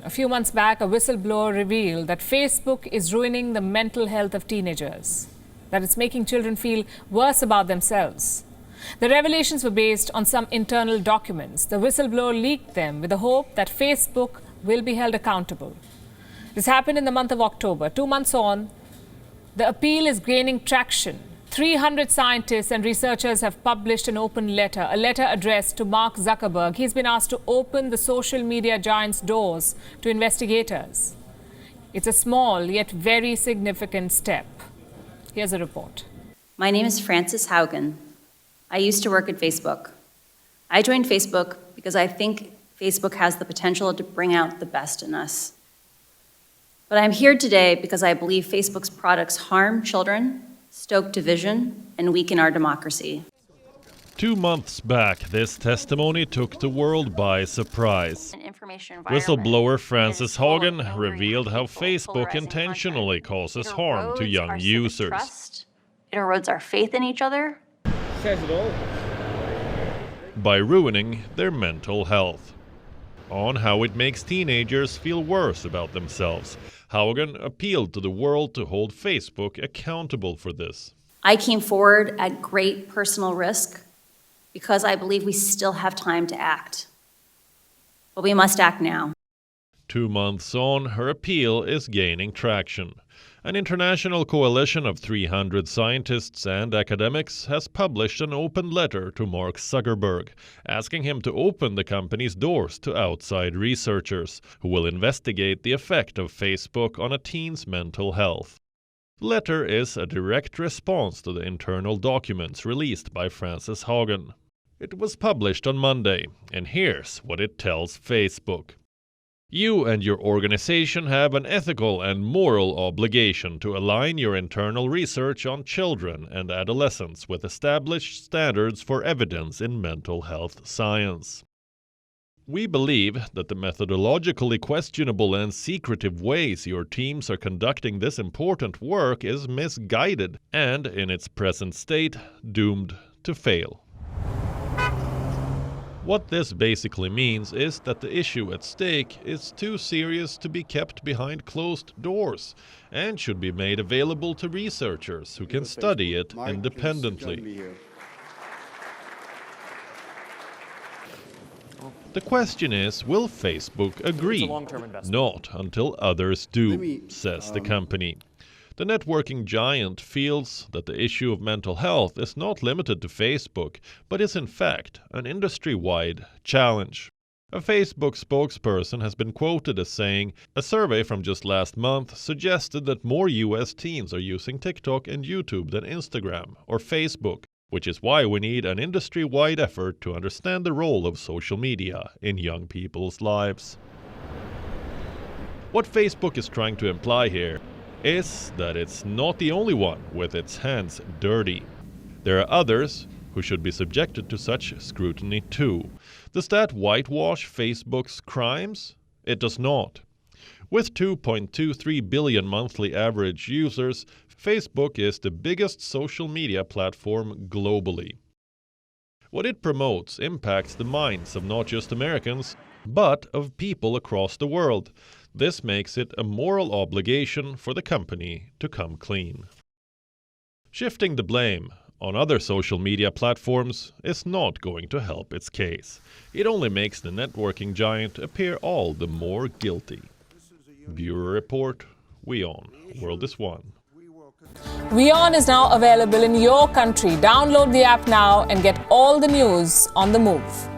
A few months back, a whistleblower revealed that Facebook is ruining the mental health of teenagers, that it's making children feel worse about themselves. The revelations were based on some internal documents. The whistleblower leaked them with the hope that Facebook will be held accountable. This happened in the month of October. 2 months on, the appeal is gaining traction. 300 scientists and researchers have published an open letter, a letter addressed to Mark Zuckerberg. He's been asked to open the social media giant's doors to investigators. It's a small yet very significant step. Here's a report. My name is Frances Haugen. I used to work at Facebook. I joined Facebook because I think Facebook has the potential to bring out the best in us. But I'm here today because I believe Facebook's products harm children, stoke division, and weaken our democracy. 2 months back, this testimony took the world by surprise. Whistleblower Frances Haugen revealed how Facebook intentionally causes harm to young users. It erodes our faith in each other. By ruining their mental health. On how it makes teenagers feel worse about themselves, Haugen appealed to the world to hold Facebook accountable for this. I came forward at great personal risk because I believe we still have time to act. But we must act now. 2 months on, her appeal is gaining traction. An international coalition of 300 scientists and academics has published an open letter to Mark Zuckerberg, asking him to open the company's doors to outside researchers who will investigate the effect of Facebook on a teen's mental health. The letter is a direct response to the internal documents released by Frances Haugen. It was published on Monday, and here's what it tells Facebook. You and your organization have an ethical and moral obligation to align your internal research on children and adolescents with established standards for evidence in mental health science. We believe that the methodologically questionable and secretive ways your teams are conducting this important work is misguided and, in its present state, doomed to fail. What this basically means is that the issue at stake is too serious to be kept behind closed doors and should be made available to researchers who can study it independently. The question is, will Facebook agree? Not until others do, says the company. The networking giant feels that the issue of mental health is not limited to Facebook, but is in fact an industry-wide challenge. A Facebook spokesperson has been quoted as saying, "A survey from just last month suggested that more US teens are using TikTok and YouTube than Instagram or Facebook, which is why we need an industry-wide effort to understand the role of social media in young people's lives." What Facebook is trying to imply here is that it's not the only one with its hands dirty. There are others who should be subjected to such scrutiny too. Does that whitewash Facebook's crimes? It does not. With 2.23 billion monthly average users, Facebook is the biggest social media platform globally. What it promotes impacts the minds of not just Americans, but of people across the world. This makes it a moral obligation for the company to come clean. Shifting the blame on other social media platforms is not going to help its case. It only makes the networking giant appear all the more guilty. Bureau Report, WION, World is One. WION is now available in your country. Download the app now and get all the news on the move.